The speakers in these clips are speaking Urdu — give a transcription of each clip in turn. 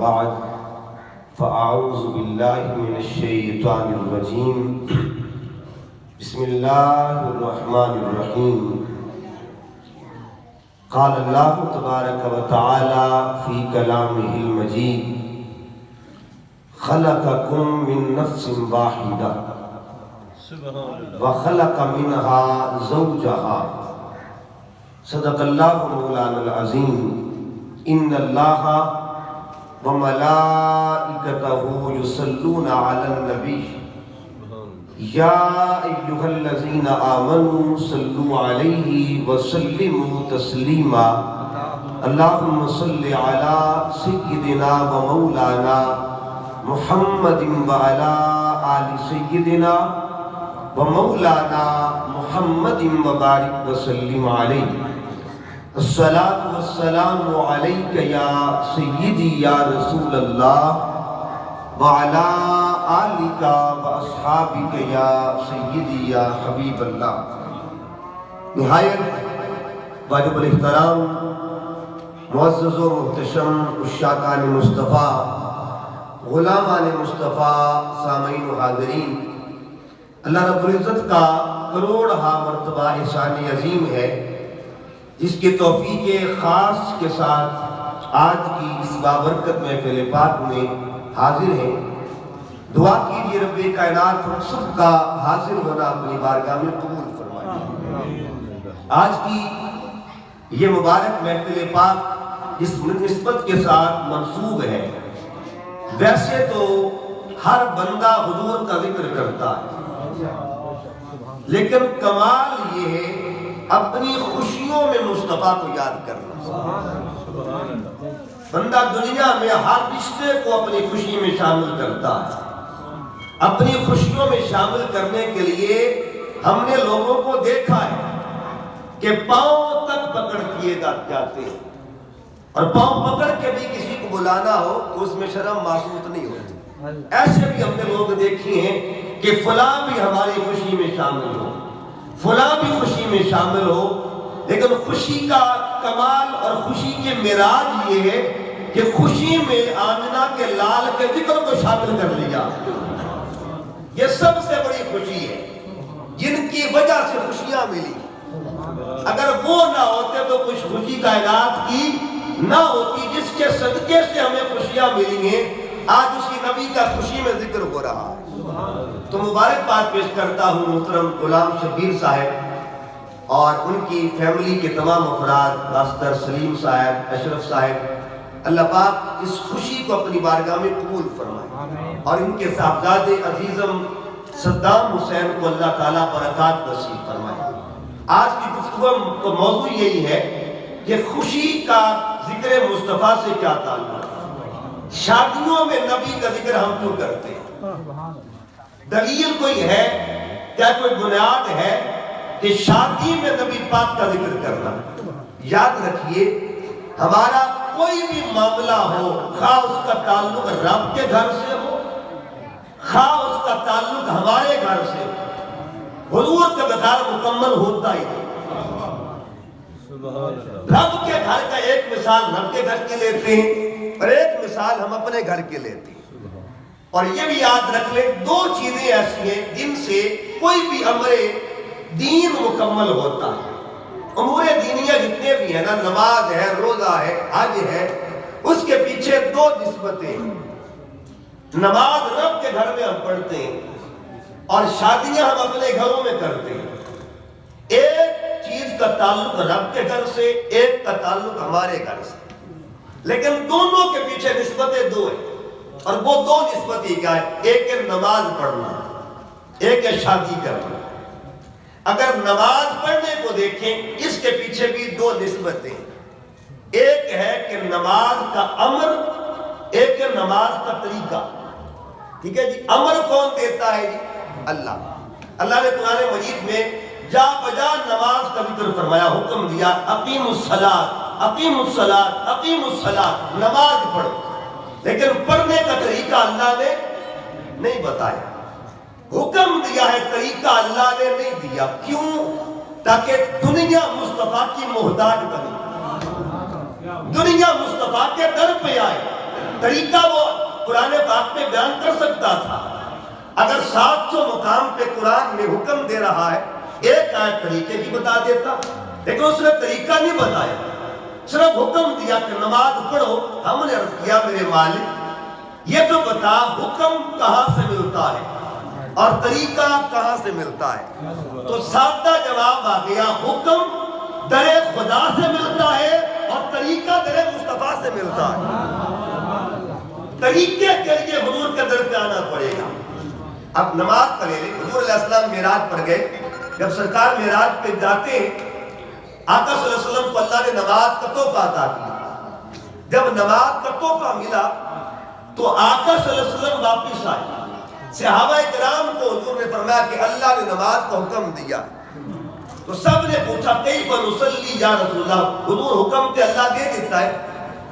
بعد فأعوذ بالله من الشيطان الرجيم بسم الله الرحمن الرحيم قال الله تبارك وتعالى في كلامه المجيد خلقكم من نفس واحدة وخلق منها زوجها صدق الله مولانا العظيم ان الله وملائكته يصلون على النبي يا ايها الذين امنوا صلوا عليه وسلموا تسليما اللهم صل على سيدنا ومولانا محمد وعلى آل سيدنا ومولانا محمد وبارك وسلم عليه الصلاة والسلام عليك يا سيدي يا رسول الله وعلى آلك وأصحابك يا سيدي يا حبيب الله نہایت واجب الاحترام معزز و محتشم عشاقان مصطفیٰ غلامان مصطفیٰ سامعین و حاضرین، اللہ رب العزت کا کروڑہا مرتبہ احسان عظیم ہے جس کے توفیق خاص کے ساتھ آج کی اس بابرکت محفل پاک میں حاضر ہیں۔ دعا کیجئے رب کائنات ہم سب کا حاضر ہونا اپنی بارگاہ میں قبول فرمائے۔ آج کی یہ مبارک محفل پاک جس نسبت کے ساتھ منسوب ہے، ویسے تو ہر بندہ حضور کا ذکر کرتا ہے، لیکن کمال یہ ہے اپنی خوشیوں میں مصطفیٰ کو یاد کرنا۔ بندہ دنیا میں ہر رشتے کو اپنی خوشی میں شامل کرتا ہے۔ اپنی خوشیوں میں شامل کرنے کے لیے ہم نے لوگوں کو دیکھا ہے کہ پاؤں تک پکڑ کیے جاتے ہیں، اور پاؤں پکڑ کے بھی کسی کو بلانا ہو تو اس میں شرم محسوس نہیں ہوتی۔ ایسے بھی ہم نے لوگ دیکھے ہیں کہ فلاں بھی ہماری خوشی میں شامل ہو، فلاں بھی خوشی میں شامل ہو، لیکن خوشی کا کمال اور خوشی کے معراج یہ ہے کہ خوشی میں آمنہ کے لال کے ذکر کو شامل کر لیا۔ یہ سب سے بڑی خوشی ہے جن کی وجہ سے خوشیاں ملی۔ اگر وہ نہ ہوتے تو کچھ خوشی کائنات کی نہ ہوتی، جس کے صدقے سے ہمیں خوشیاں ملی ہیں۔ آج اسی نبی کا خوشی میں ذکر ہو رہا ہے، تو مبارکباد پیش کرتا ہوں محترم غلام شبیر صاحب اور ان کی فیملی کے تمام افراد، ماسٹر سلیم صاحب، اشرف صاحب، اللہ پاک اس خوشی کو اپنی بارگاہ میں قبول فرمائے، اور ان کے صاحبزادے عزیزم صدام حسین کو اللہ تعالیٰ برکات نصیب فرمائے۔ آج کی گفتگو کا موضوع یہی ہے کہ خوشی کا ذکر مصطفیٰ سے کیا تعلق ہے۔ شادیوں میں نبی کا ذکر ہم کیوں کرتے ہیں؟ دلیل کوئی ہے؟ کیا کوئی بنیاد ہے کہ شادی میں نبی پاک کا ذکر کرنا؟ یاد رکھیے، ہمارا کوئی بھی معاملہ ہو، خواہ اس کا تعلق رب کے گھر سے ہو، خواہ اس کا تعلق ہمارے گھر سے ہو، حضور کے بغیر مکمل ہوتا ہی نہیں۔ رب کے گھر کا ایک مثال رب کے گھر کے لیتے ہیں اور ایک مثال ہم اپنے گھر کے لیتے ہیں، اور یہ بھی یاد رکھ لیں دو چیزیں ایسی ہیں جن سے کوئی بھی امر دین مکمل ہوتا ہے۔ امور دینیہ جتنے بھی ہیں نا، نماز ہے، روزہ ہے، حج ہے، اس کے پیچھے دو نسبتیں ہیں۔ نماز رب کے گھر میں ہم پڑھتے ہیں اور شادیاں ہم اپنے گھروں میں کرتے ہیں۔ ایک چیز کا تعلق رب کے گھر سے، ایک کا تعلق ہمارے گھر سے، لیکن دونوں کے پیچھے نسبتیں دو ہیں، اور وہ دو نسبتیں کیا ہے؟ ایک ہے نماز پڑھنا، ایک ہے شادی کرنا۔ اگر نماز پڑھنے کو دیکھیں، اس کے پیچھے بھی دو نسبتیں، ایک ہے کہ نماز کا امر، ایک ہے نماز کا طریقہ۔ ٹھیک ہے جی، امر کون دیتا ہے جی؟ اللہ۔ اللہ نے قرآن مجید میں جا بجا نماز کا ذکر فرمایا، حکم دیا اقیم الصلاۃ، اقیم الصلاۃ، اقیم الصلاۃ، نماز پڑھو، لیکن پڑھنے کا طریقہ اللہ نے نہیں بتایا۔ حکم دیا ہے، طریقہ اللہ نے نہیں دیا۔ کیوں؟ تاکہ دنیا مصطفیٰ کی محتاج بنے، دنیا مصطفیٰ کے در پہ آئے۔ طریقہ وہ قرآن پاک میں بیان کر سکتا تھا. اگر 700 مقام پہ قرآن میں حکم دے رہا ہے، ایک آیت طریقے کی بتا دیتا، لیکن اس نے طریقہ نہیں بتایا، صرف حکم دیا کہ نماز پڑھو. ہم نے عرض کیا میرے مالک یہ تو بتا حکم کہاں سے ملتا ہے اور طریقہ کہاں سے ملتا ہے؟ تو سادہ جواب آ گیا، حکم در خدا سے ملتا ہے اور طریقہ در مصطفیٰ سے ملتا ہے. طریقے کے لیے حضور کے در پہ آنا پڑے گا. اب نماز کا لے لیں. حضور علیہ السلام معراج پر گئے. جب سرکار معراج پہ جاتے ہیں، آقا صلی اللہ علیہ وسلم کو اللہ نے نماز کا تحفہ عطا کیا. جب نماز کا تحفہ ملا تو آقا صلی اللہ علیہ وسلم واپس آئے. صحابہ کرام کو حضور نے فرمایا کہ اللہ نے نماز کا حکم دیا. تو سب نے پوچھا کیف نصلی یا رسول اللہ، حضور حکم تے اللہ دے دیتا ہے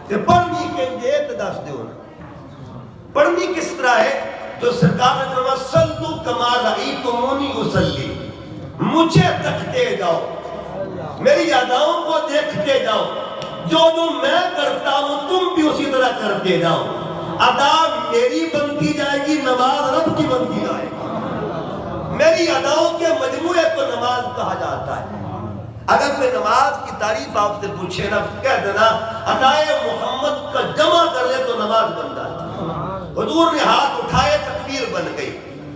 کہ پڑھنی کے لیے دس دو. پڑھنی کس طرح ہے؟ تو سرکار نے فرمایا صلو کما رأیتمونی اصلی، مجھے تکتے جاؤ، میری اداؤں کو دیکھتے جاؤ، جو میں کرتا ہوں تم بھی اسی طرح کرتے جاؤ. ادا میری بنتی جائے گی، نماز رب کی بنتی جائے گی. میری اداؤں کے مجموعے کو نماز کہا جاتا ہے. اگر کوئی نماز کی تعریف آپ سے پوچھے نا، کہہ دینا ادائے محمد کا جمع کر لے تو نماز بن جاتی. حضور نے ہاتھ اٹھائے تکبیر بن گئی،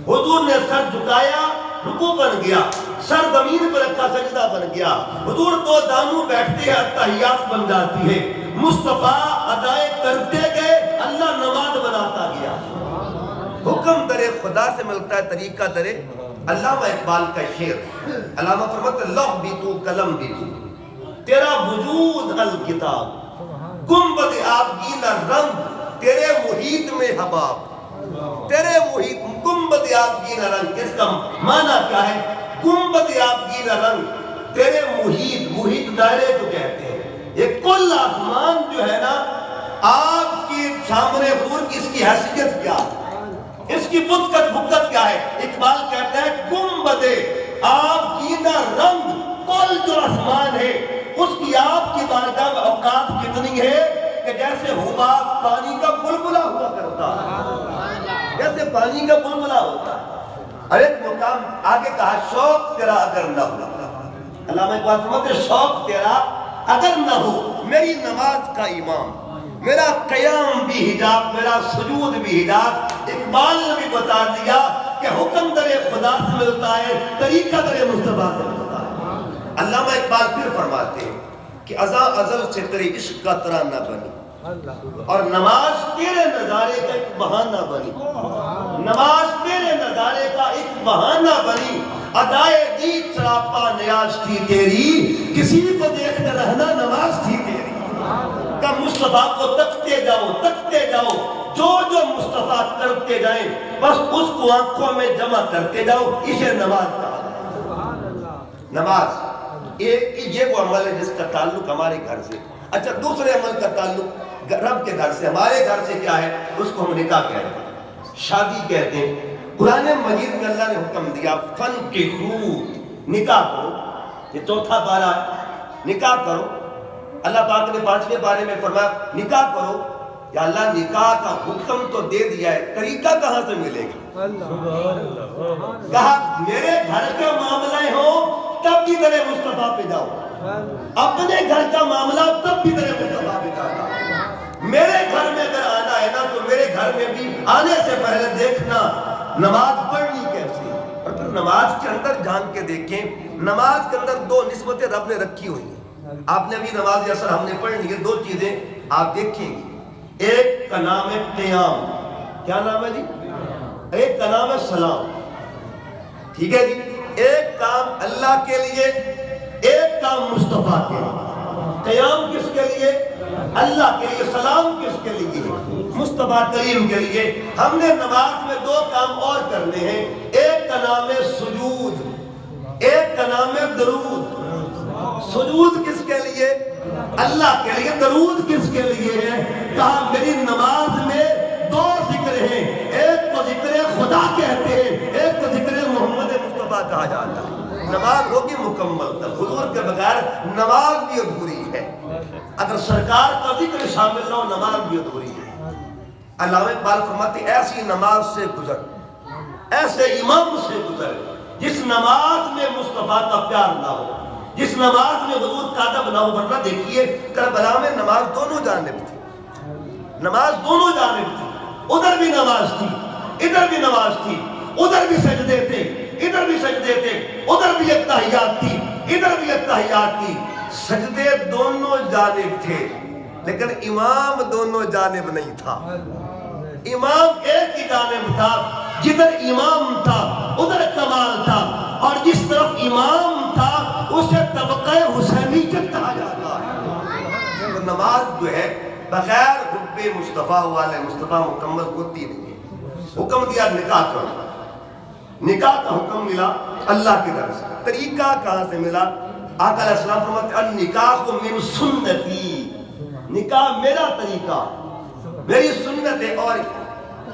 حضور نے سر جھکایا رکوع بن گیا، سر زمین پر رکھا سجدہ بن گیا، حضور دو دانوں بیٹھتے ہیں تحیات بن جاتی ہے. مصطفیٰ ادائے کرتے گئے، اللہ نماز بناتا گیا. حکم در خدا سے ملتا ہے، طریقہ در. علامہ اقبال کا شعر، علامہ فرماتے لوح بھی تو قلم بھی تو، تیرا وجود الکتاب، گنبد آبگینہ رنگ تیرے محیط میں حباب. تیرے محیط گنبد آبگینہ رنگ، اس کا معنی کیا ہے؟ گنبد آبگینہ رنگ تیرے محیط دائرے کو کہتے ہیں. یہ کل آسمان جو ہے نا آپ کی سامنے حضور کی اس کی حیثیت کیا ہے، اس کی بکت کیا ہے؟ اقبال کہتا ہے گنبد آبگینہ رنگ، کل جو آسمان ہے اس کی آپ کی بارگاہ میں اوقات کتنی ہے کہ جیسے حباب پانی کا بلبلہ ہوا کرتا ہے، جیسے پانی کا بلبلہ ہوتا ہے. اور ایک مقام آگے کہا شوق تیرا اگر نہ ہو. علامہ اقبال فرماتے شوق تیرا اگر نہ ہو، میری نماز کا امام، میرا قیام بھی حجاب، میرا سجود بھی حجاب. اقبال نے بھی بتا دیا کہ حکم در خدا سے ملتا ہے، طریقہ در مصطفیٰ سے ملتا ہے. علامہ اقبال پھر فرماتے ہیں کہ ازاں ازل سے تیرے عشق کا ترانہ بنی اور نماز تیرے نظارے کا ایک بہانہ بنی. نماز تیرے نظارے کا ایک بہانہ بنی. ادائے دید سراپا نیاز تھی تیری، کسی کو دیکھتے رہنا نماز تھی تیری. کہ مصطفیٰ کو تکتے جاؤ، جو مصطفیٰ کرتے جائیں بس اس کو آنکھوں میں جمع کرتے جاؤ. اسے نماز کہا. نماز یہ وہ عمل ہے جس کا تعلق ہمارے گھر سے. اچھا دوسرے عمل کا تعلق رب کے گھر سے. ہمارے گھر سے کیا ہے؟ اس کو ہم نکاح کہتے ہیں، شادی کہتے ہیں. قرآن مجید میں اللہ نے حکم دیا فَانْكِحُوا، نکاح کرو. یہ چوتھا پارہ ہے، نکاح کرو. اللہ پاک نے 5ویں پارے میں فرمایا نکاح کرو. یا اللہ نکاح کا حکم تو دے دیا ہے، طریقہ کہاں سے ملے گا؟ کہا میرے گھر کا معاملہ ہو تب بھی تیرے مصطفیٰ پہ جاؤ، اپنے گھر کا معاملہ تب بھی تیرے مصطفیٰ پہ جاؤ. میرے گھر میں اگر آنا ہے نا تو میرے گھر میں بھی آنے سے پہلے دیکھنا نماز پڑھنی کیسی ہے. اور پھر نماز کے اندر جان کے دیکھیں، نماز کے اندر 2 نسبتیں رب نے رکھی ہوئی ہیں. آپ نے ابھی نماز اثر ہم نے پڑھنی ہے. 2 چیزیں آپ دیکھیں گے. ایک کا نام ہے قیام. کیا نام ہے جی؟ ایک کا نام ہے سلام. ٹھیک ہے جی. ایک کام اللہ کے لیے، ایک کام مصطفیٰ کے لیے. قیام کس کے لیے؟ اللہ کے لیے. سلام کس کے لیے؟ مصطفیٰ کریم کے لیے. ہم نے نماز میں 2 کام اور کرنے ہیں. ایک کا نام ہے سجود، ایک کا نام ہے درود. سجود کس کے لیے؟ اللہ کے لیے. درود کس کے لیے ہے؟ کہا میری نماز میں 2 ذکر ہیں، ایک کو ذکر خدا کہتے ہیں، ایک کو ذکر محمد مصطفیٰ کہا جاتا ہے. نماز ہوگی مکمل تر. حضور کے بغیر نماز بھی ادھوری ہے. اگر سرکار کا ذکر شامل نہ ہو نماز بھی ادھوری ہے. علامہ اقبال فرماتے ایسی نماز سے گزر، ایسے امام سے گزر جس نماز میں مصطفیٰ کا پیار نہ ہو، جس نماز میں حضور کا ادب نہ ہو۔ ورنہ دیکھیے کربلا میں نماز دونوں جانب تھی، نماز دونوں جانب تھی، ادھر بھی نماز تھی ادھر بھی نماز تھی، ادھر بھی سجدے تھے ادھر بھی سجدے تھے، ادھر بھی التحیات تھی ادھر بھی التحیات تھی۔ سجدے دونوں جانب تھے لیکن امام دونوں جانب نہیں تھا۔ امام ایک ہی جانب تھا، جدھر امام تھا ادھر کمال تھا، اور جس طرف امام تھا اسے طبقہ حسینیت کہا جاتا ہے۔ تو نماز جو ہے بغیر حب مصطفیٰ والے مصطفیٰ مکمل ہوتی نہیں ہے۔ حکم دیا نکاح کرو، نکاح کا حکم ملا اللہ کی طرف سے۔ طریقہ کہاں سے ملا؟ آقا علیہ السلام فرماتے ہیں النکاح من سنتی، نکاح میرا طریقہ، میری سنت ہے۔ اور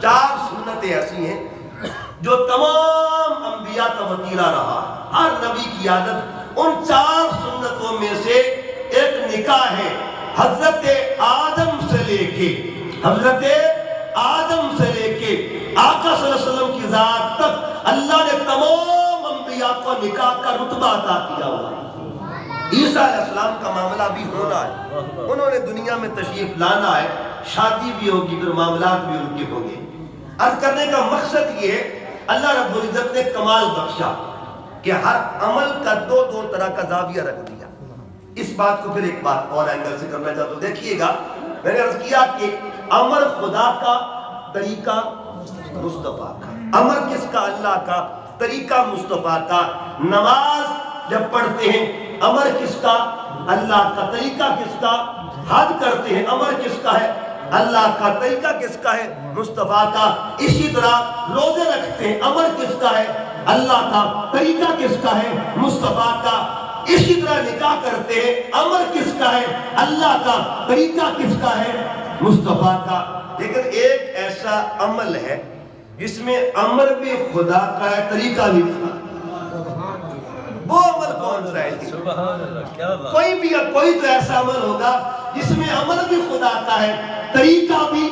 4 سنتیں ایسی ہیں جو تمام انبیاء کا وتیرہ رہا، ہر نبی کی عادت۔ ان 4 سنتوں میں سے ایک نکاح ہے۔ حضرت آدم سے لے کے حضرت آدم سے لے کے آقا صلی اللہ علیہ وسلم کی ذات تک اللہ نے تمام انبیاء کو نکاح کا رتبہ عطا کیا ہوا ہے۔ عیسیٰ علیہ السلام کا معاملہ بھی ہونا ہے، انہوں نے دنیا میں تشریف لانا ہے، شادی بھی ہوگی، پھر معاملات بھی ان کے ہوں گے۔ عرض کرنے کا مقصد یہ ہے اللہ رب العزت نے کمال بخشا کہ ہر عمل کا 2 طرح کا زاویہ رکھ دیا۔ اس بات کو پھر ایک بات اور اینگل سے کرنا چاہتا ہوں۔ دیکھیے گا میں نے عرض کیا کہ امر خدا کا، طریقہ مصطفیٰ کا۔ امر کس کا؟ اللہ کا، طریقہ مصطفیٰ کا۔ نماز جب پڑھتے ہیں امر کس کا؟ اللہ کا، طریقہ کس کا؟ حج کرتے ہیں امر کس کا ہے؟ اللہ کا، طریقہ کس کا ہے؟ مصطفیٰ کا۔ اسی طرح روزے رکھتے ہیں امر کس کا ہے؟ اللہ کا، طریقہ کس کا ہے؟ مصطفیٰ کا۔ اسی طرح نکاح کرتے ہیں امر کس کا ہے؟ اللہ کا، طریقہ کس کا ہے؟ مصطفیٰ کا۔ لیکن ایک ایسا عمل ہے جس میں امر بھی خدا کا ہے، طریقہ بھی خدا۔ وہ عمل کون سا ہے؟ کوئی تو ایسا عمل ہوگا جس میں عمل بھی خدا کا ہے، طریقہ بھی۔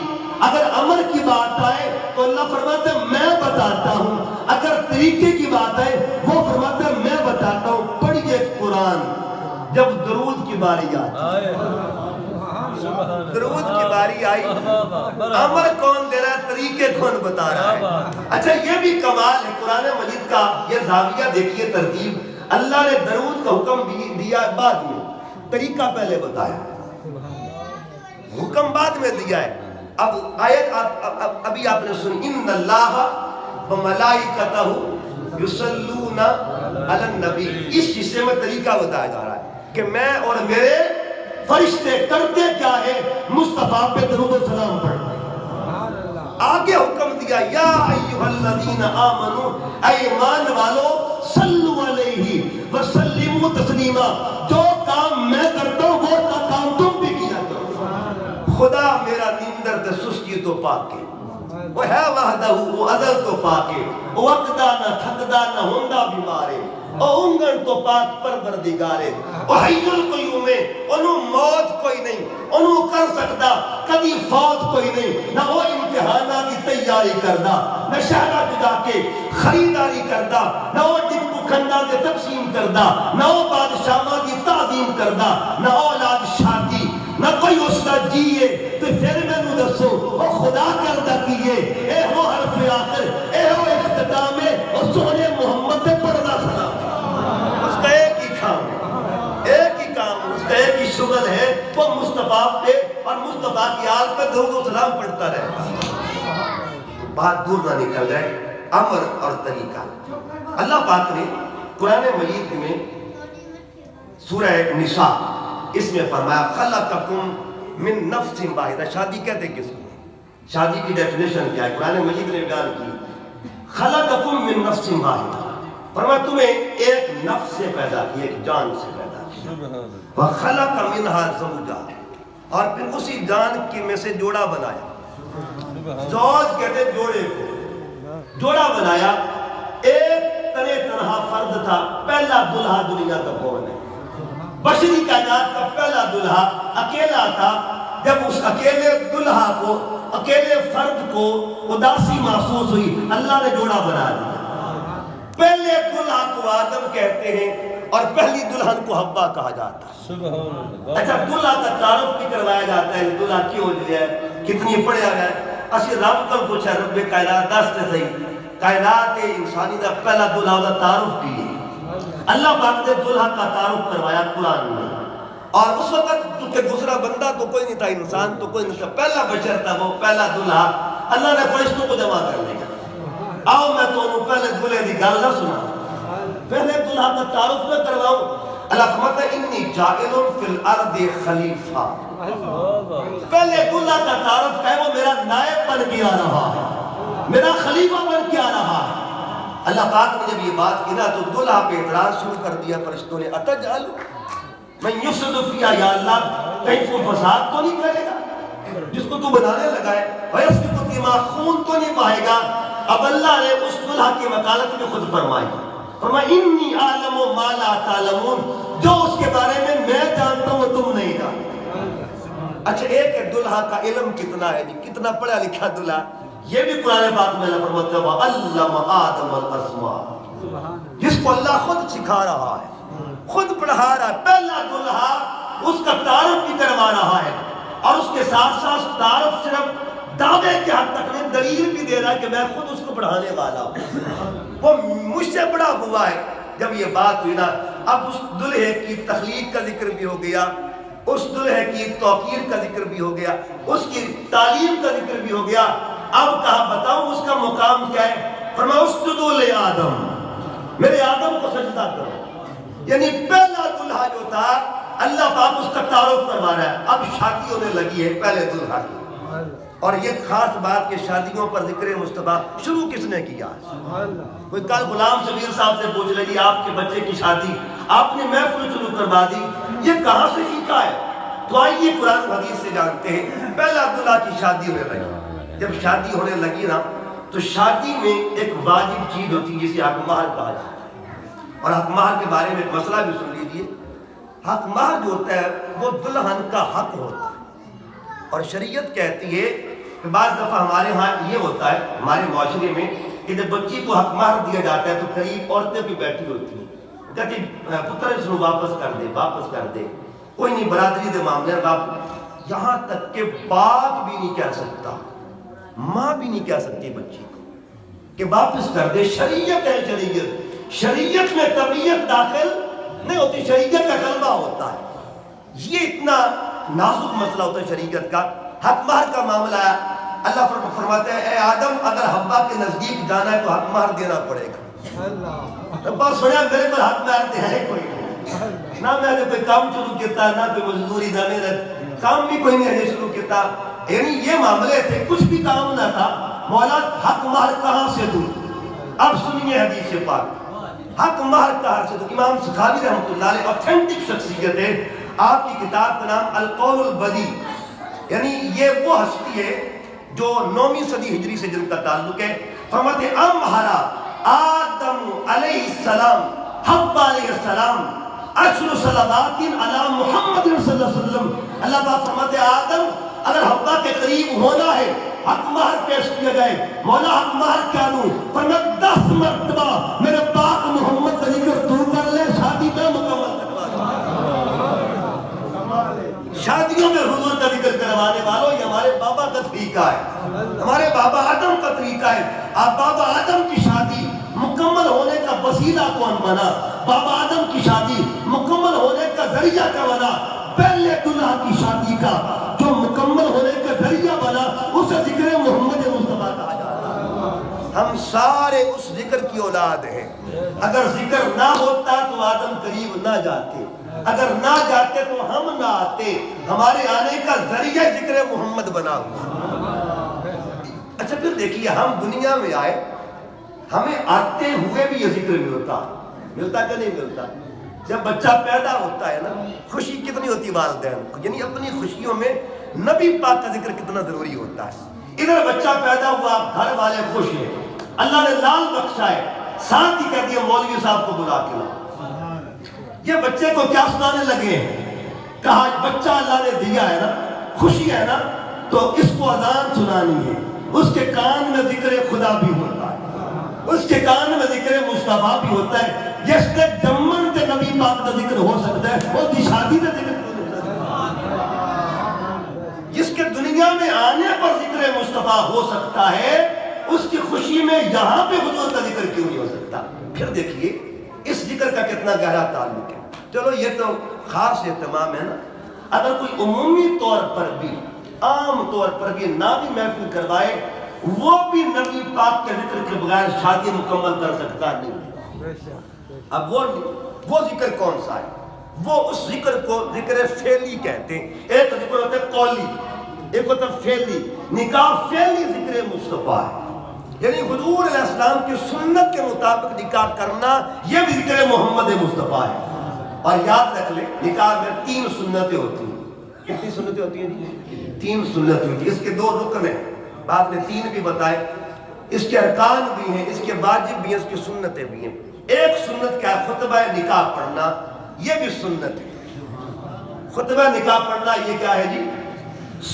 اگر عمل کی بات آئے تو اللہ فرماتا ہے میں بتاتا ہوں، اگر طریقے کی بات آئے وہ فرماتا ہے میں بتاتا ہوں۔ پڑھیے قرآن، جب درود کی باری آئی، درود کی باری آئی، عمل کون دے رہا ہے، طریقے کون بتا رہا ہے؟ اچھا یہ بھی کمال ہے قرآن مجید کا، یہ زاویہ دیکھیے ترتیب۔ اللہ نے درود کا حکم دیا بعد میں، طریقہ پہلے بتایا، حکم بعد میں دیا ہے۔ اب آیت ابھی آپ نے سنی، ان اللہ وملائکتہ یصلون علی النبی، اس حصے میں طریقہ بتایا جا رہا ہے کہ میں اور میرے فرشتے کرتے کیا ہے، مصطفیٰ پہ درود و سلام پڑھتے ہیں۔ آگے حکم دیا یا ایھا الذین آمنوا، اے ایمان والو، صلو علیہ وسلموا تسلیما، جو کام میں کرتا ہوں وہ کام تم بھی کیا کرو۔ خدا میرا نیندر تے سستی تو پاکے، وہ ہے وحدہ، وہ ازل تو پاکے، وہ وقدا نہ تھکدا نہ ہوندا بیمارے، او انگن تو پاک پروردگارے، او حی القیوم، انہوں موت کوئی نہیں، انہوں کر سکتا کدی فوت کوئی نہیں، نہ وہ امتحانہ کی تیاری کردہ، نہ شہرہ جا کے خریداری کردہ، نہ وہ ڈپو کھنڈا کے تقسیم کردہ، نہ وہ بادشاہاں کی تعظیم کردہ، نہ اولاد شادی، نہ کوئی اس کا جیے، تو پھر میں نو دسو وہ خدا کردہ کیے، اے ہو حرف آخر، اے ہو اختتام، اور سونے محمد پہ پڑھنا سلام۔ اس کا ایک ہی کام ہے، ایک ہی کام، اس کا ایک ہی شغل ہے، وہ مصطفیٰ پہ اور مصطفیٰ کی آل پہ درود و سلام پڑھتا رہے۔ بات دور نہ نکل جائے، امر اور طریقہ۔ اللہ پاک نے قرآن مجید میں سورہ نساء اس میں فرمایا خلقکم من نفس واحدہ، شادی کہتے کس کو؟ شادی کی ڈیفینیشن کیا ہے؟ قرآن مجید نے بیان کی خلقکم من نفس واحدہ، فرمایا تمہیں ایک نفس سے پیدا کیا، ایک جان سے پیدا کیا، وخلق منها زوجہا، اور پھر اسی جان کی میں سے جوڑا بنایا، زوج کہتے جوڑے کو، جوڑا بنایا۔ ایک تنے تنہا فرد تھا، پہلا دلہا دنیا کا کون ہے؟ بشری کائنات کا پہلا دلہا اکیلا تھا۔ جب اس اکیلے دلہا کو اکیلے فرد کو اداسی محسوس ہوئی، اللہ نے جوڑا بنا دیا۔ پہلے دلہا کو آدم کہتے ہیں اور پہلی دلہن کو حوا کہا جاتا ہے۔ اچھا دلہا کا تعارف بھی کروایا جاتا ہے، دلہا کیوں ہے، کتنی پڑھا گیا ہے۔ اسی رب کو پوچھا رب کائنات دستے صحیح کائنات انسانی دا پہلا دلہا دا تعارف کی ہے۔ اللہ پاک نے دلہا کا تعارف کروایا قرآن میں، اور اس وقت کیونکہ دوسرا بندہ تو کوئی نہیں تھا، انسان تو کوئی نہیں تھا، پہلا بشر تھا وہ پہلا دلہا۔ اللہ نے فرشتوں کو جمع کر لیا، آؤ میں تو انہوں پہلے دلہے دی گل نہ سنا، پہلے دلہا کا تعارف نہ کرواؤں۔ اللہ فرماتا ہے انی جاعل فی الارض خلیفہ، پہلے دلہا کا تعارف ہے وہ میرا نائب بن کے آ رہا ہے، میرا خلیفہ بن کے آ رہا ہے۔ اللہ پاک نے جب یہ بات کی نا تو دلہا پہ اعتراض شروع کر دیا فرشتوں نے، اتجعل من یفسد فیہا، یا اللہ کہیں کوئی فساد تو نہیں کرے گا جس کو تو بنانے لگا ہے، ویسفک الدماء، خون تو نہیں بہے گا۔ اب اللہ نے اس دلہا کی وکالت میں خود فرمائی، فرمایا انی اعلم ما لا تعلمون، جو اس کے بارے میں جانتا ہوں وہ تم نہیں جانتے۔ اچھا ایک ہے دلہا کا علم کتنا ہے جی، کتنا پڑھا لکھا دلہا، یہ بھی قرآن پاک میں اللہ فرماتا ہے وَعَلَّمَ آدَمَ الْأَسْمَاءَ، جس کو اللہ خود سکھا رہا ہے، خود پڑھا رہا ہے۔ پہلا دلہا اس کا تعارف بھی کروا رہا ہے، اور اس کے ساتھ ساتھ تعارف صرف دعوے کے حد تک نہیں، دلیل بھی دے رہا ہے کہ میں خود اس کو پڑھانے والا ہوں، وہ مجھ سے بڑا ہوا ہے۔ جب یہ بات ہوئی نا اب اس دلہے کی تخلیق کا ذکر بھی ہو گیا، اس دلہے کی توقیر کا ذکر بھی ہو گیا، اس کی تعلیم کا ذکر بھی ہو گیا۔ اب کہا بتاؤں اس کا مقام کیا ہے، فرمایا اسجدوا لآدم، میرے آدم کو سجدہ کرو۔ یعنی پہلا دلہا جو تھا اللہ پاک اس کا تعارف کروا رہا ہے۔ اب شادی ہونے لگی ہے پہلے دلہا کی، اور یہ خاص بات کہ شادیوں پر ذکر مصطفیٰ شروع کس نے کیا؟ کوئی کل غلام شبیر صاحب سے پوچھ لگی آپ کے بچے کی شادی آپ نے محفل شروع کروا دی، یہ کہاں سے سیکھا ہے؟ تو آئیے قرآن حدیث سے جانتے ہیں۔ پہلا دلہا کی شادی ہونے لگی، جب شادی ہونے لگی نا تو شادی میں ایک واجب چیز ہوتی ہے جسے حق مہر کہا جاتا ہے، اور حق مہر کے بارے میں ایک مسئلہ بھی سن لیجیے۔ حق مہر جو ہوتا ہے وہ دلہن کا حق ہوتا ہے، اور شریعت کہتی ہے کہ بعض دفعہ ہمارے ہاں یہ ہوتا ہے ہمارے معاشرے میں کہ جب بچی کو حق مہر دیا جاتا ہے تو قریب عورتیں بھی بیٹھی ہوتی ہیں، کہتی پتر اس کو واپس کر دے، واپس کر دے، کوئی نہیں برادری دے معاملے باپ، یہاں تک کہ باپ بھی نہیں کہہ سکتا، ماں بھی نہیں کہہ سکتی بچی کو کہ واپس کر دے۔ شریعت ہے، شریعت میں طبیعت داخل نہیں ہوتی، شریعت کا غلبہ ہوتا ہے۔ یہ اتنا نازک مسئلہ ہوتا ہے شریعت کا۔ حق مہر کا معاملہ ہے، اللہ فرماتے ہیں اے آدم اگر حوا کے نزدیک جانا ہے تو حق مہر دینا پڑے گا۔ بس سنیا میرے پر حق مہر دے ہے کوئی نہیں، نہ میں نے کوئی کام شروع کیتا، نہ کوئی مزدوری، نہ میرا کام بھی کوئی نہیں شروع کیتا، یعنی یہ معاملے تھے، کچھ بھی کام نہ تھا، مولا حق مہر کہاں سے دوں؟ اب سنیے حدیث پاک، حق مہر کہاں سے دوں؟ امام سخاوی رحمۃ اللہ علیہ اوتھینٹک شخصیت ہے، آپ کی کتاب کا نام القول البدی، یعنی یہ وہ ہستی ہے جو 9ویں صدی ہجری سے جن کا تعلق ہے۔ فرماتے ہیں امہرا آدم علیہ السلام حوا علیہ السلام 10 صلوات علی محمد صلی اللہ علیہ وسلم۔ اللہ تعالیٰ فرماتے ہیں آدم اگر حوا کے قریب ہونا ہے حق مہر پیش کیا جائے، مولا حق مہر کیا دوں؟ فرمایا 10 مرتبہ میرے پاک محمد کا ذکر تو کر لے، شادی میں مکمل کروا دوں۔ شادیوں میں حضور کا ذکر کروانے والوں یہ ہمارے بابا کا طریقہ ہے، ہمارے بابا آدم کا طریقہ ہے۔ اب بابا آدم کی شادی مکمل ہونے کا وسیلہ کون بنا؟ بابا آدم کی شادی مکمل ہونے کا ذریعہ کیا بنا؟ پہلے دلہا کی شادی کا جو مکمل ہونے کا ذریعہ بنا اسے ذکر محمد مصطفیٰ کہا جاتا ہے۔ ہم سارے اس ذکر کی اولاد ہیں، اگر ذکر نہ ہوتا تو آدم قریب نہ جاتے، اگر نہ جاتے تو ہم نہ آتے، ہمارے آنے کا ذریعہ ذکر محمد بنا ہوا۔ اچھا پھر دیکھیے ہم دنیا میں آئے، ہمیں آتے ہوئے بھی یہ ذکر ملتا کہ نہیں ملتا؟ جب بچہ پیدا ہوتا ہے نا خوشی کتنی ہوتی والدین کو، یعنی اپنی خوشیوں میں نبی پاک کا ذکر کتنا ضروری ہوتا ہے۔ ادھر بچہ پیدا ہوا، گھر والے خوش ہیں، اللہ نے لال بخشا ہے، ساتھ ہی کہہ دیا مولوی صاحب کو بلا کے لاؤ۔ یہ بچے کو کیا سنانے لگے ہیں؟ کہا بچہ اللہ نے دیا ہے نا، خوشی ہے نا، تو اس کو اذان سنانی ہے، اس کے کان میں ذکر خدا بھی ہوتا ہے، اس کے کان میں ذکر مصطفیٰ بھی ہوتا ہے۔ جس کے جمن کے نبی پاک کا ذکر ہو سکتا ہے، وہ کی شادی کا ذکر کیوں نہیں ہو سکتا؟ جس کے دنیا میں آنے پر ذکر مصطفیٰ ہو سکتا ہے، اس کی خوشی میں یہاں پہ حضور کا ذکر کیوں نہیں ہو سکتا؟ پھر دیکھیے اس ذکر کا کتنا گہرا تعلق ہے۔ چلو یہ تو خاص اہتمام ہے نا، اگر کوئی عمومی طور پر بھی، عام طور پر بھی نہ بھی محفل کروائے، وہ بھی نبی پاک کے ذکر کے بغیر شادی مکمل کر سکتا نہیں۔ اب وہ ذکر کون سا ہے؟ وہ اس ذکر کو ذکر فعلی کہتے ہیں۔ ایک ذکر ہوتا ہے قولی، ایک ہوتا ہے فعلی۔ نکاح فعلی ذکر مصطفیٰ ہے، یعنی حضور علیہ السلام کی سنت کے مطابق نکاح کرنا، یہ بھی ذکر محمد مصطفیٰ ہے۔ اور یاد رکھ لیں نکاح میں 3 سنتیں ہوتی ہیں۔ کتنی سنتیں ہوتی ہیں جی؟ 3 سنتیں ہوتی ہیں۔ اس کے 2 رکن ہیں، بعد میں 3 بھی بتائے۔ اس کے ارکان بھی ہیں، اس کے واجب بھی ہیں، اس کی سنتیں بھی ہیں۔ ایک سنت کیا ہے؟ خطبہ نکاح پڑھنا، یہ بھی سنت ہے۔ خطبہ نکاح پڑھنا یہ کیا ہے جی؟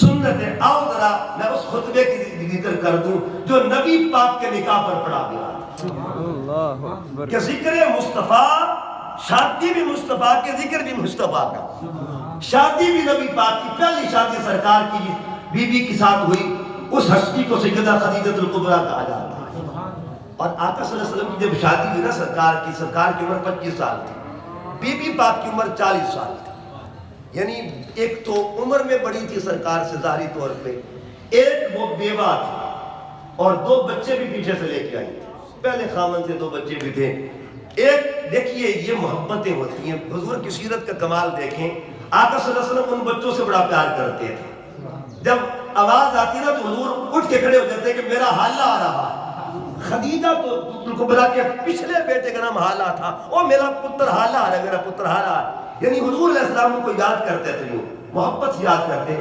سنت ہے۔ آؤ ذرا میں اس خطبے کی ذکر کر دوں جو نبی پاک کے نکاح پر پڑھا گیا کہ ذکر مصطفیٰ، شادی بھی مصطفیٰ کے، ذکر بھی مصطفیٰ کا۔ شادی بھی نبی پاک کی، پہلی شادی سرکار کی بی بی کے ساتھ ہوئی، اس ہستی کو سیدہ خدیجہ الکبریٰ کہا جاتا ہے۔ اور آقا صلی اللہ علیہ وسلم کی جب شادی ہوئی نا سرکار کی عمر 25 سال تھی، بی بی پاک کی عمر 40 سال تھی۔ یعنی ایک تو عمر میں بڑی تھی سرکار سے ظاہری طور پہ، ایک وہ بیوہ تھی اور 2 بچے بھی پیچھے سے لے کے آئی تھی، پہلے خامن سے 2 بچے بھی تھے۔ ایک دیکھیے یہ محبتیں ہوتی ہیں، حضور کی سیرت کا کمال دیکھیں، آقا صلی اللہ علیہ وسلم ان بچوں سے بڑا پیار کرتے تھے۔ جب آواز آتی نا تو حضور اٹھ کے کھڑے ہو جاتے کہ میرا حالہ آ رہا ہے۔ خدیجہ تو الکبریٰ کے پچھلے بیٹے کا نام حالہ تھا، او میرا پتر حالہ آ رہا ہے، میرا پتر حالہ آ رہا ہے۔ یعنی حضور علیہ السلام کو یاد کرتے تھے، محبت سے یاد کرتے۔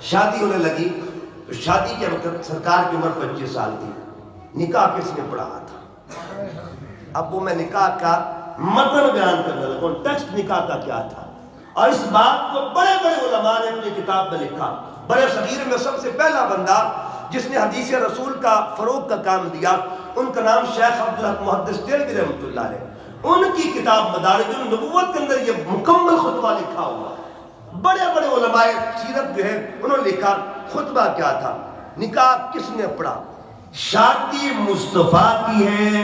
شادی ہونے لگی تو شادی کے وقت سرکار کی عمر 25 سال تھی۔ نکاح کس نے پڑھا تھا؟ اب وہ میں نکاح کا متن بیان کرنے لگا، ٹیکسٹ نکاح کا کیا تھا، اور اس بات کو بڑے بڑے علماء نے اپنی کتاب میں لکھا۔ بڑے صغیر میں سب سے پہلا بندہ جس نے حدیث رسول کا فروغ کا کام دیا، ان کا نام شیخ عبدالحق محدث دہلوی رحمۃ اللہ علیہ۔ ان کی کتاب مدارج النبوت کے اندر یہ مکمل خطبہ لکھا ہوا ہے۔ بڑے بڑے علماء سیرت جو ہے انہوں نے لکھا خطبہ کیا تھا، نکاح کس نے پڑھا۔ شادی مصطفیٰ کی ہے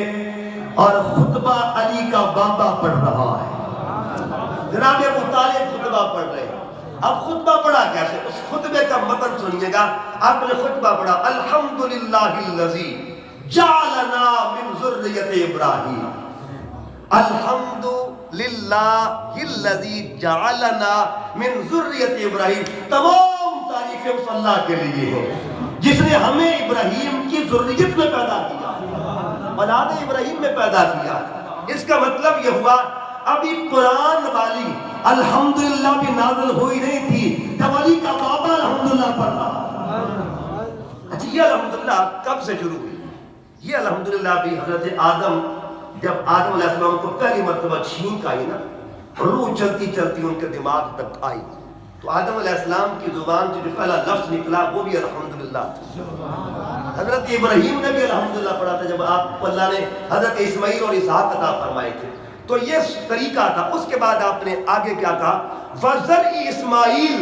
اور خطبہ علی کا بابا پڑھ رہا ہے، جناب ابو طالب خطبہ پڑھ رہے ہیں۔ اب خطبہ پڑھا کیسے؟ اس خطبے کا متن سنیے گا۔ آپ نے خطبہ پڑھا، الحمدللہ الذی جعلنا من ذریۃ ابراہیم، الحمدللہ الذی جعلنا من ذریۃ ابراہیم۔ تمام تعریفیں اس اللہ کے لیے ہیں جس نے ہمیں ابراہیم کی ذریت میں پیدا کیا، اولاد ابراہیم میں پیدا کیا۔ اس کا مطلب یہ ہوا ابھی قرآن والی الحمدللہ بھی نازل ہوئی نہیں تھی جب علی کا بابا الحمدللہ پڑھ رہا۔ اچھا یہ الحمدللہ کب سے شروع ہوئی؟ یہ الحمدللہ بھی حضرت آدم، جب آدم علیہ السلام کو پہلی مرتبہ چھینک آئی نا، روح چلتی چلتی ان کے دماغ تک آئی، تو آدم علیہ السلام کی زبان سے جو پہلا لفظ نکلا وہ بھی الحمدللہ تھا۔ حضرت ابراہیم نے بھی الحمدللہ پڑھا تھا جب آپ کو اللہ نے حضرت اسماعیل اور اسحاق عطا فرمائے تھے، تو یہ طریقہ تھا۔ اس کے بعد آپ نے آگے کیا کہا، وَزَرْعِ اسماعیل،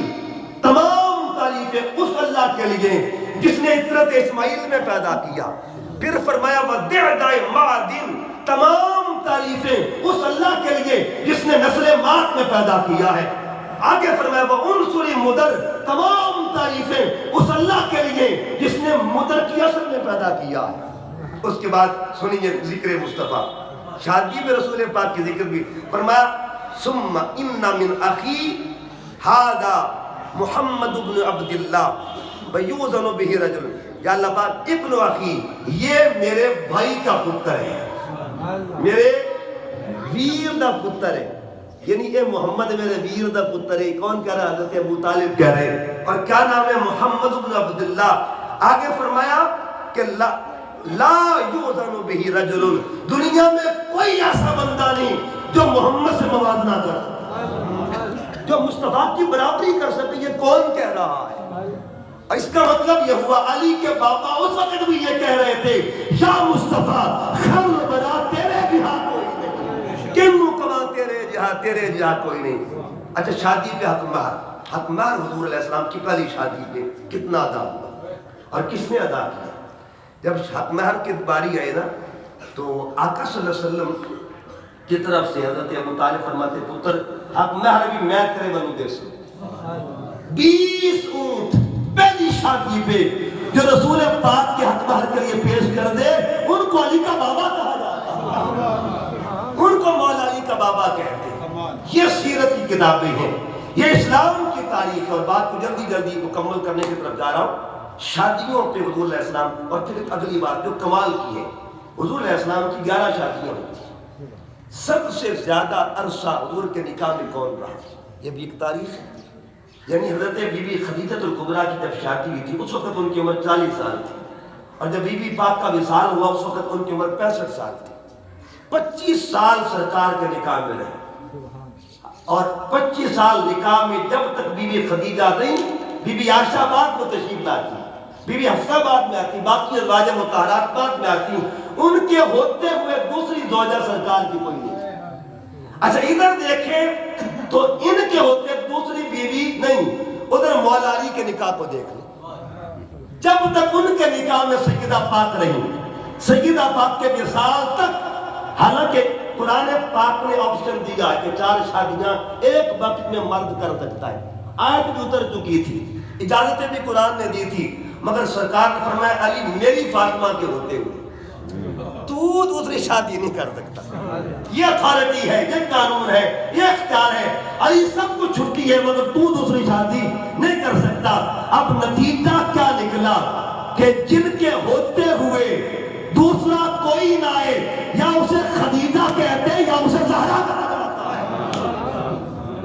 تمام تعریفیں اس اللہ کے لیے جس نے عطرت اسماعیل میں پیدا کیا۔ پھر فرمایا وَدِعْدَئِ مَعْدِن، تمام تعریفیں اس اللہ کے لیے جس نے نسل مات میں پیدا کیا ہے۔ آگے فرمایا وَأُنْصُرِ مُدَر، تمام تعریفیں اس اللہ کے لیے جس نے مدر کی اصل میں پیدا کیا ہے۔ اس کے بعد سنیے ذکر مصطفیٰ، شادی میں رسول پاک کی ذکر بھی فرمایا ثم ان من اخی ھذا محمد بن عبد اللہ ویوزن به رجل، یا اللہ پاک ابن اخی، یہ میرے بھائی کا پتر ہے، میرے ویر دا پتر ہے، یعنی اے محمد میرے ویر دا پتر ہے۔ کون کہہ رہا ہے؟ حضرت ابو طالب کہہ رہے ہیں۔ اور کیا نام ہے؟ محمد بن عبد اللہ۔ آگے فرمایا کہ لا یوزن به رجل، دنیا میں کوئی ایسا بندہ نہیں جو محمد سے موازنہ کر سکے، جو مصطفیٰ کی برابری کر سکے۔ یہ کون کہہ رہا ہے؟ اس کا مطلب یہ ہوا علی کے بابا اس وقت بھی یہ کہہ رہے تھے یا مصطفیٰ خیر بنا تیرے جہاں کوئی نہیں، کنو کما تیرے جہاں کوئی نہیں۔ اچھا شادی پہ حق مہر حضور علیہ السلام کی پہلی شادی پہ کتنا ادا ہوا اور کس نے ادا کیا؟ جب حق مہر کی باری آئے نا تو آقا صلی اللہ علیہ وسلم کی طرف سے حضرت ابو طالب فرماتے پتر حق مہر بھی میں تیرے بنو دے سوں 20 اونٹ پہلی شادی پہ جو رسول پاک کے حق مہر کے لیے پیش کر دے ان کو علی کا بابا کہا جاتا ہے، ان کو مولا علی کا بابا کہتے ہیں۔ یہ سیرت کی کتابیں ہیں، یہ اسلام کی تاریخ ہے۔ اور بات کو جلدی مکمل کرنے کی طرف جا رہا ہوں۔ شادیوں پہ حضور علیہ السلام، اور پھر اگلی بات جو کمال کی ہے، حضور علیہ السلام کی 11 شادیاں ہوئی، سب سے زیادہ عرصہ حضور کے نکاح میں کون رہا؟ یہ بھی ایک تاریخ ہے۔ یعنی حضرت بی بی خدیجہ الکبریٰ کی جب شادی ہوئی تھی اس وقت ان کی عمر 40 سال تھی، اور جب بی بی پاک کا وصال ہوا اس وقت ان کی عمر 65 سال تھی۔ 25 سال سرکار کے نکاح میں رہے، اور 25 سال نکاح میں جب تک بی بی خدیجہ رہی، بی بی عائشہ بعد میں تشریف لاتی، بی بی حفصہ بعد میں آتی، باقی ازواج مطہرات بعد میں آتی، ان کے ہوتے ہوئے دوسری زوجہ سرکار کی کوئی نہیں۔ اچھا ادھر دیکھیں تو ان کے ہوتے دوسری بیوی نہیں، ادھر مولا علی کے نکاح کو دیکھ لیں، جب تک ان کے نکاح میں سیدہ پاک رہی، سیدہ پاک کے وصال تک، حالانکہ قرآن پاک نے آپشن دیا ہے کہ 4 شادیاں ایک وقت میں مرد کر سکتا ہے، آیت بھی اتر چکی تھی، اجازتیں بھی قرآن نے دی تھی، مگر سرکار نے فرمایا علی میری فاطمہ کے ہوتے ہوئے تو دوسری شادی نہیں کر سکتا۔ یہ اتھارٹی ہے، یہ قانون ہے، یہ اختیار ہے، علی سب کو چھٹی ہے مگر تو دوسری شادی نہیں کر سکتا۔ اب نتیجہ کیا نکلا کہ جن کے ہوتے ہوئے دوسرا کوئی نہ آئے، یا اسے خدیجہ کہتے ہیں یا اسے زہرا کہا جاتا ہے،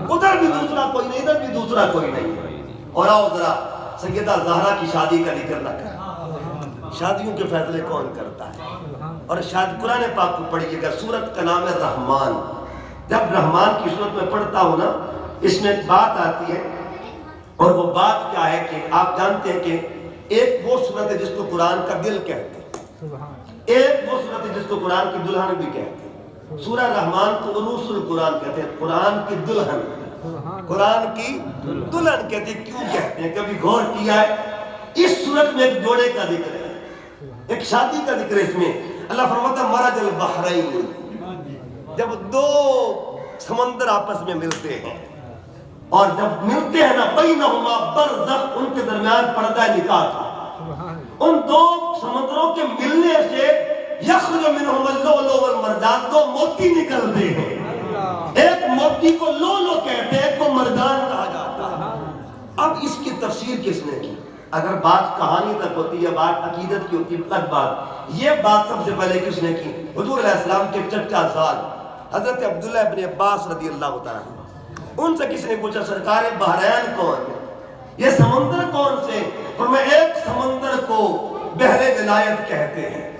ادھر بھی دوسرا کوئی نہیں، ادھر بھی دوسرا کوئی نہیں۔ اور آؤ ذرا سیدہ زہرا کی شادی کا ذکر نہ کریں، شادیوں کے فیصلے کون کرتا ہے؟ اور شاید قرآن پاک کو پڑھیے گا، سورت کا نام ہے رحمان۔ جب رحمان کی صورت میں پڑھتا ہوں نا، اس میں بات آتی ہے، اور وہ بات کیا ہے کہ آپ جانتے ہیں کہ ایک وہ صورت ہے جس کو قرآن کا دل کہتے ہیں، ایک وہ صورت ہے جس کو قرآن کی دلہن بھی کہتے ہیں۔ سورہ رحمان کو عروس القرآن کہتے ہیں، قرآن کی دلہن، قرآن کی دلہن کہتے ہیں۔ کیوں کہتے ہیں؟ کبھی غور کیا ہے؟ اس صورت میں ایک جوڑے کا ذکر ہے، ایک شادی کا ذکر ہے۔ اس میں اللہ فرماتا ہے مرج البحرین، جب 2 سمندر آپس میں ملتے ہیں، اور جب ملتے ہیں نا بینہما برزخ، ان کے درمیان پردہ نکاح تھا، ان 2 سمندروں کے ملنے سے یخرج منہم اللؤلؤ والمرجان، 2 موتی نکلتے ہیں، ایک موتی کو لولو کہتے ہیں، ایک کو مرجان کہا جاتا ہے۔ اب اس کی تفسیر کس نے کی؟ اگر بات کہانی تک ہوتی ہے، بات عقیدت کی ہوتی ہے، الگ بات، یہ بات سب سے پہلے کس نے کی؟ حضور علیہ السلام کے چچا زاد حضرت عبداللہ ابن عباس رضی اللہ تعالیٰ عنہ، ان سے کس نے پوچھا سرکار بحرین کون ہے، یہ سمندر کون سے؟ فرمایا ایک سمندر کو بحر ولایت کہتے ہیں،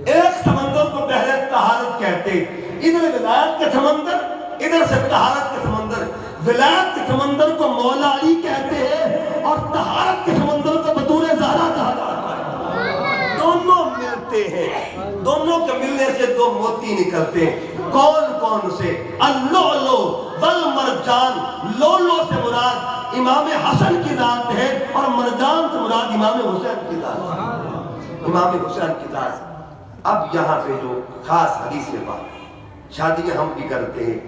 ایک سمندر کو بحر طہارت کہتے ہیں، ادھر ولایت کے سمندر، ادھر سے طہارت کے سمندر۔ ولایت کے سمندر کو مولا علی کہتے ہیں، اور طہارت کے سمندر کو بطور زہرا کہا جاتا ہے۔ دونوں ملتے ہیں، دونوں کے ملنے سے 2 موتی نکلتے ہیں۔ کون کون سے؟ اللؤلؤ والمرجان، لولو سے مراد امام حسن کی ذات ہے، اور مرجان سے مراد امام حسین کی ذات ہے، امام حسین کی ذات۔ اب یہاں پہ جو خاص حدیث بات، شادیاں ہم بھی کرتے ہیں،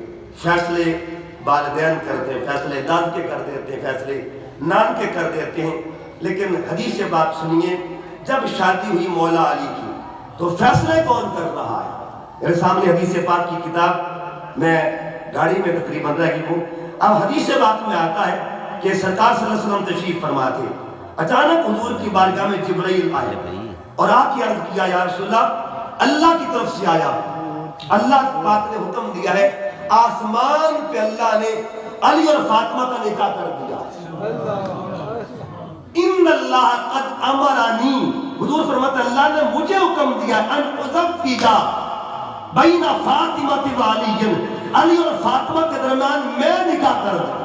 فیصلے والدین کرتے ہیں، فیصلے داد کے کر دیتے ہیں، فیصلے نان کے کر دیتے ہیں، لیکن حدیث سے بات سنیے، جب شادی ہوئی مولا علی کی تو فیصلے کون کر رہا ہے؟ میرے سامنے حدیث پاک کی کتاب، میں گاڑی میں تقریباً رہ گئی ہوں۔ اب حدیث سے بات میں آتا ہے کہ سرکار صلی اللہ علیہ وسلم تشریف فرما تھے، اچانک حضور کی بارگاہ میں جبرائیل آئے اور آ کے عرض کیا یا رسول اللہ، اللہ کی طرف سے آیا، اللہ پاک نے حکم دیا ہے، آسمان پہ اللہ نے علی اور فاطمہ کا نکاح کر دیا۔ ان اللہ قد امرانی، حضور فرماتے ہیں اللہ نے مجھے حکم دیا ان ازوج بین فاطمہ و علی، علی اور فاطمہ کے درمیان میں نکاح کر دوں۔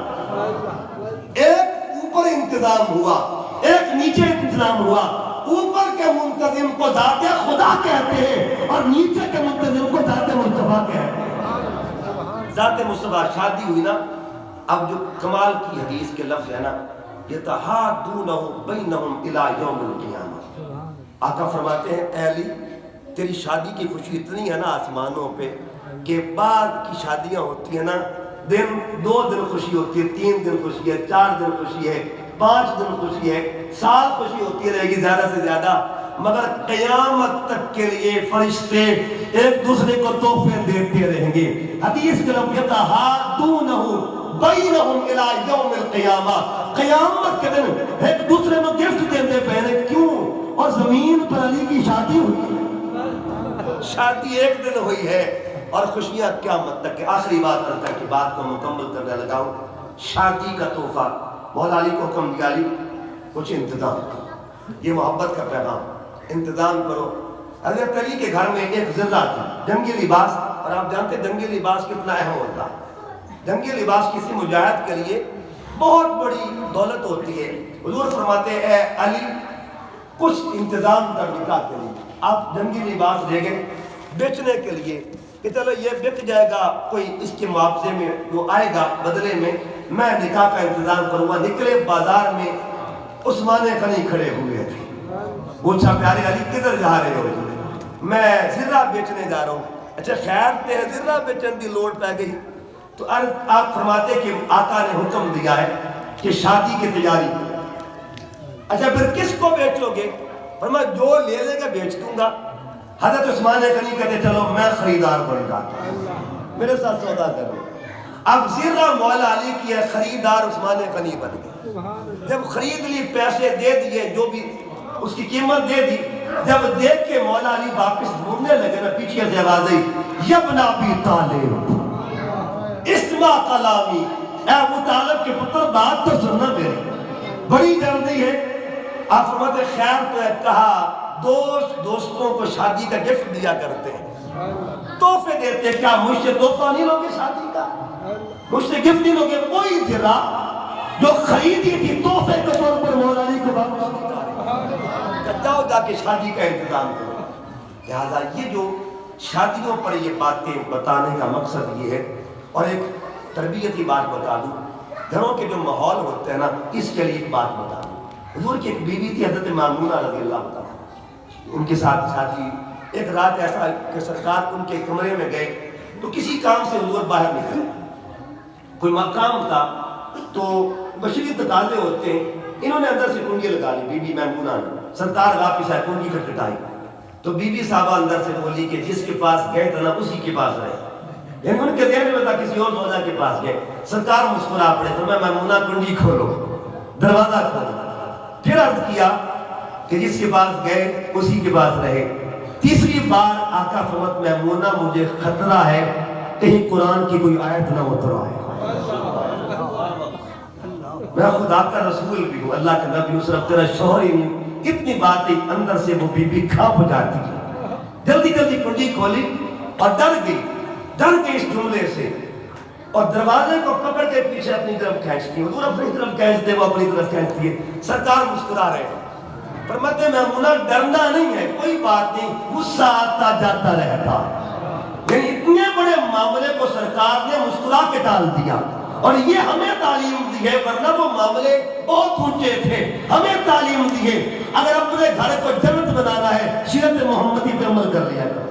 ایک اوپر انتظام ہوا ایک نیچے انتظام ہوا. اوپر کے منتظم کو ذات خدا کہتے ہیں اور نیچے کے منتظم کو ذات مصطفیٰ کہتے ہیں. ذات مصطفیٰ شادی ہوئی نا. اب جو کمال کی حدیث کے لفظ ہے نا یتحادونہم بینہم الی یوم القیامہ. آقا فرماتے ہیں اے علی تیری شادی کی خوشی اتنی ہے نا آسمانوں پہ کہ بعد کی شادیاں ہوتی ہیں نا 2 دن خوشی ہوتی ہے, 3 دن خوشی ہے, 4 دن خوشی ہے, 5 دن خوشی ہے, سال خوشی ہوتی رہے گی زیادہ سے زیادہ, مگر قیامت تک کے لیے فرشتے ایک دوسرے کو تحفے دیتے رہیں گے. حدیث کے لفظ یتحادونہم بینہم الی یوم القیامہ. قیامت کے دن ایک دوسرے کو گفٹ دیتے پہنے. کیوں؟ اور زمین پر علی کی شادی ہوئی, شادی ایک دن ہوئی ہے اور خوشیاں قیامت تک. آخری بات کرتا ہے کہ بات کو مکمل کرنے لگا ہوں. شادی کا تحفہ مولا علی کو حکم دیا علی کچھ انتظام کرو, یہ محبت کا پیغام, انتظام کرو. حضرت علی کے گھر میں ایک ذرہ تھا جنگی لباس, اور آپ جانتے ہیں جنگی لباس کتنا اہم ہوتا ہے. جنگی لباس کسی مجاہد کے لیے بہت بڑی دولت ہوتی ہے. حضور فرماتے ہیں اے علی کچھ انتظام کر نکاح کے لیے. آپ جنگی لباس لے گئے بیچنے کے لیے کہ چلو یہ بک جائے گا, کوئی اس کے معاوضے میں جو آئے گا بدلے میں میں نکاح کا انتظام کروں گا. نکلے بازار میں عثمان غنی کھڑے ہوئے تھے. پوچھا پیارے علی کدھر جا رہے ہو؟ میں زرہ بیچنے جا رہا ہوں. اچھا خیر تے زرہ بیچن دی لوڑ پہ گئی تو آپ فرماتے کہ آقا نے حکم دیا ہے کہ شادی کی تیاری. اچھا پھر کس کو بیچو گے؟ فرمایا جو لے لے گا بیچ دوں گا. حضرت عثمان غنی کہتے چلو میں خریدار بن جاتا ہوں, میرے ساتھ سودا کر لو. اب زرہ مولا علی کی ہے, خریدار عثمان غنی بن گئے. جب خرید لی پیسے دے دیے, جو بھی اس کی قیمت دے دی, جب دیکھ کے مولا علی واپس گھومنے لگے نا پیچھے سے آواز آئی یبن ابی طالب اسمع کلامی, اے ابو طالب کے پتر بات تو سننا میری, بڑی جلدی ہے. آپ فرماتے خیر تو ہے. کہا دوستوں کو شادی کا گفٹ دیا کرتے ہیں, تحفے دیتے. کیا مجھ سے تحفہ نہیں لوگے شادی کا؟ مجھ سے گفٹ نہیں لوگے؟ کوئی ذرا جو خریدی تھی تحفے کے طور پر مولا علی کو واپس جاؤ جا کے شادی کا انتظام کرو. لہٰذا یہ جو شادیوں پر یہ باتیں بتانے کا مقصد یہ ہے. اور ایک تربیتی بات بتا دوں, گھروں کے جو ماحول ہوتے ہیں نا اس کے لیے ایک بات بتا دوں. حضور کی ایک بیوی تھی حضرت مامونہ رضی اللہ عنہا, ان کے ساتھ شادی. ایک رات ایسا کہ سرکار ان کے کمرے میں گئے تو کسی کام سے حضور باہر نکلے, کوئی مقام تھا تو بشری تقاضے ہوتے ہیں. انہوں نے اندر سے کنجی لگا لی بی بی مامونہ نے. سرکار واپس آئے, کنجی کھٹکھٹائی تو بی بی صاحبہ اندر سے بولی کہ جس کے پاس گئے تھے نا اسی کے پاس رہے. یعنی ان کے ذہن میں تھا کسی اور سودا کے پاس گئے. سرکار مسکرا پڑے تو میں مامونہ کنجی کھولو, دروازہ کھولو. پھر عرض کیا کہ جس کے پاس گئے اسی کے پاس رہے. تیسری بار آقا فرماتے مامونہ مجھے خطرہ ہے کہیں قرآن کی کوئی آیت نہ اتر آئے. میں خدا کا رسول بھی ہوں, اللہ کا نبی ہوں, صرف تیرا شوہر ہی نہیں. اتنی باتیں اندر سے وہ بی بی کھانپ جاتی ہے. جلدی جلدی کنجی کھولی اور ڈر گئی اس جملے سے, اور دروازے کو پکڑ کے پیچھے اپنی طرف کھینچتی. حضور اپنی طرف کھینچتے, وہ اپنی طرف کھینچتی ہے. سرکار مسکرا رہے ہیں. فرماتے مامونہ ڈرنا نہیں ہے, کوئی بات نہیں, غصہ آتا جاتا رہتا. یعنی اتنے بڑے معاملے کو سرکار نے مسکرا کے ٹال دیا. اور یہ ہمیں تعلیم دی ہے, ورنہ وہ معاملے بہت اونچے تھے. ہمیں تعلیم دی ہے اگر اپنے گھر کو جنت بنانا ہے سیرت محمدی پہ عمل کر لیا کرو.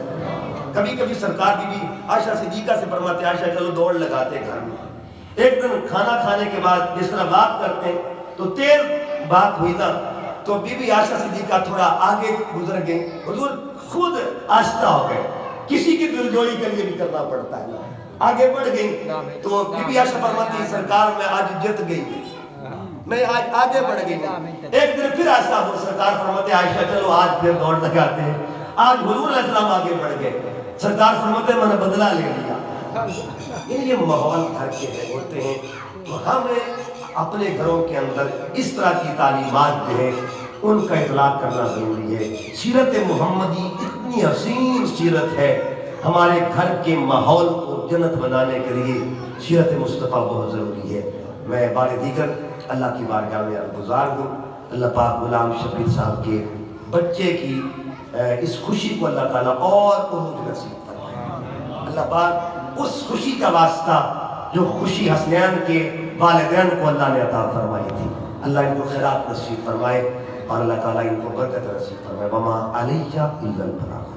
کبھی کبھی سرکار بی بی عائشہ صدیقہ سے فرماتے عائشہ چلو دوڑ لگاتے گھر میں. ایک دن کھانا کھانے کے بعد جس طرح بات کرتے ہیں تو تیز بات ہوئی نا تو بی بی عائشہ صدیقہ تھوڑا آگے گزر گئے. حضور خود آہستہ ہو گئے, کسی کی دلجوئی کے لیے بھی کرنا پڑتا ہے. آگے بڑھ گئی تو بی بی عائشہ فرماتی ہے سرکار میں آج جت گئی, میں آج آگے بڑھ گئی. ایک دن پھر آہستہ ہو, سرکار فرماتے عائشہ چلو آج پھر دوڑ لگاتے ہیں. آج حضور علیہ السلام آگے بڑھ گئے. سرکار فرماتے میں نے بدلہ لے لیا. یہ ماحول گھر کے ہوتے ہیں تو ہمیں اپنے گھروں کے اندر اس طرح کی تعلیمات جو ہے ان کا اطلاق کرنا ضروری ہے. سیرت محمدی اتنی حسین سیرت ہے, ہمارے گھر کے ماحول کو جنت بنانے کے لیے سیرت مصطفیٰ بہت ضروری ہے. میں بار دیگر اللہ کی بارگاہ میں گزار ہوں اللہ پاک غلام شبیر صاحب کے بچے کی اس خوشی کو اللہ تعالیٰ اور عروج نصیب فرمائے۔ اللہ پاک اس خوشی کا واسطہ جو خوشی حسنین کے والدین کو اللہ نے عطا فرمائی تھی، اللہ ان کو خیرات نصیب فرمائے اور اللہ تعالیٰ ان کو برکت نصیب فرمائے۔ وما علیہ الا البلاغ۔